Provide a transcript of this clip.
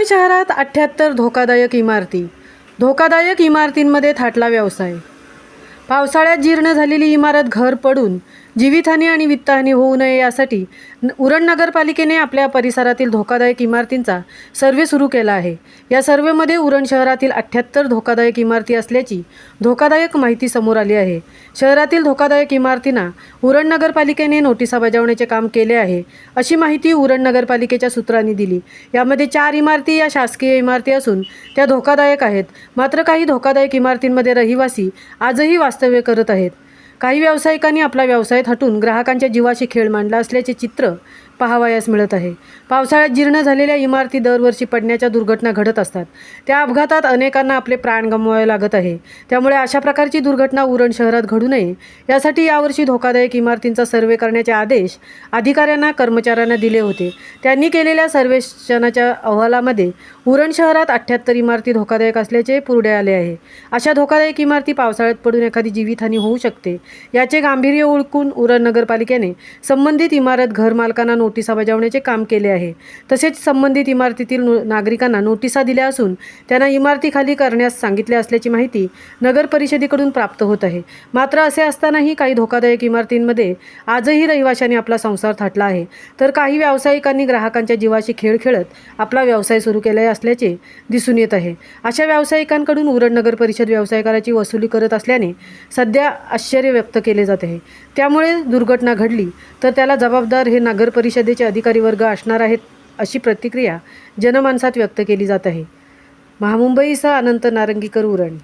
उरण शहरात 78 धोकादायक इमारती. धोकादायक इमारतींमध्ये थाटला व्यवसाय. पावसाळ्यात जीर्ण झालेली इमारत घर पडून जीवितहानी आणि वित्तहानी होऊ नये यासाठी उरण नगरपालिकेने आपल्या परिसरातील धोकादायक इमारतींचा सर्व्हे सुरू केला आहे. या सर्व्हेमध्ये उरण शहरातील 78 धोकादायक इमारती असल्याची धोकादायक माहिती समोर आली आहे. शहरातील धोकादायक इमारतींना उरण नगरपालिकेने नोटिसा बजावण्याचे काम केले आहे, अशी माहिती उरण नगरपालिकेच्या सूत्रांनी दिली. यामध्ये 4 इमारती या शासकीय इमारती असून त्या धोकादायक आहेत. मात्र काही धोकादायक इमारतींमध्ये रहिवासी आजही वास्तव्य करत आहेत. काही व्यावसायिकांनी आपला व्यवसाय हटून ग्राहकांच्या जीवाशी खेळ मांडला असल्याचे चित्र पाहावयास मिळत आहे. पावसाळ्यात जीर्ण झालेल्या इमारती दरवर्षी पडण्याच्या दुर्घटना घडत असतात. त्या अपघातात अनेकांना आपले प्राण गमवावे लागत आहे. त्यामुळे अशा प्रकारची दुर्घटना उरण शहरात घडू नये यासाठी यावर्षी धोकादायक इमारतींचा सर्व्हे करण्याचे आदेश अधिकाऱ्यांना कर्मचाऱ्यांना दिले होते. त्यांनी केलेल्या सर्वेक्षणाच्या अहवालामध्ये उरण शहरात 78 इमारती धोकादायक असल्याचे पुढे आले आहे. अशा धोकादायक इमारती पावसाळ्यात पडून एखादी जीवितहानी होऊ शकते याचे गांभीर्य ओळखून उरण नगरपालिकेने संबंधित इमारत घरमालकांना नोटिसा बजावण्याचे काम केले आहे. तसेच संबंधित इमारतीतील नागरिकांना नोटिसा दिल्या असून त्यांना इमारती खाली करण्यास सांगितले असल्याची माहिती नगर परिषदेकडून प्राप्त होत आहे. मात्र असे असतानाही काही धोकादायक इमारतींमध्ये आजही रहिवाशांनी आपला संसार थाटला आहे, तर काही व्यावसायिकांनी ग्राहकांच्या जीवाशी खेळ खेळत आपला व्यवसाय सुरू केला असल्याचे दिसून येत आहे. अशा व्यावसायिकांकडून उरण नगर परिषद व्यवसाय कराची वसुली करत असल्याने सध्या आश्चर्य व्यक्त केले जात आहे. त्यामुळे दुर्घटना घडली तर त्याला जबाबदार हे नगर परिषदेचे अधिकारी वर्ग असणार आहेत, अशी प्रतिक्रिया जनमानसात व्यक्त केली जात आहे. महामुंबईसह अनंत नारंगीकर, उरण.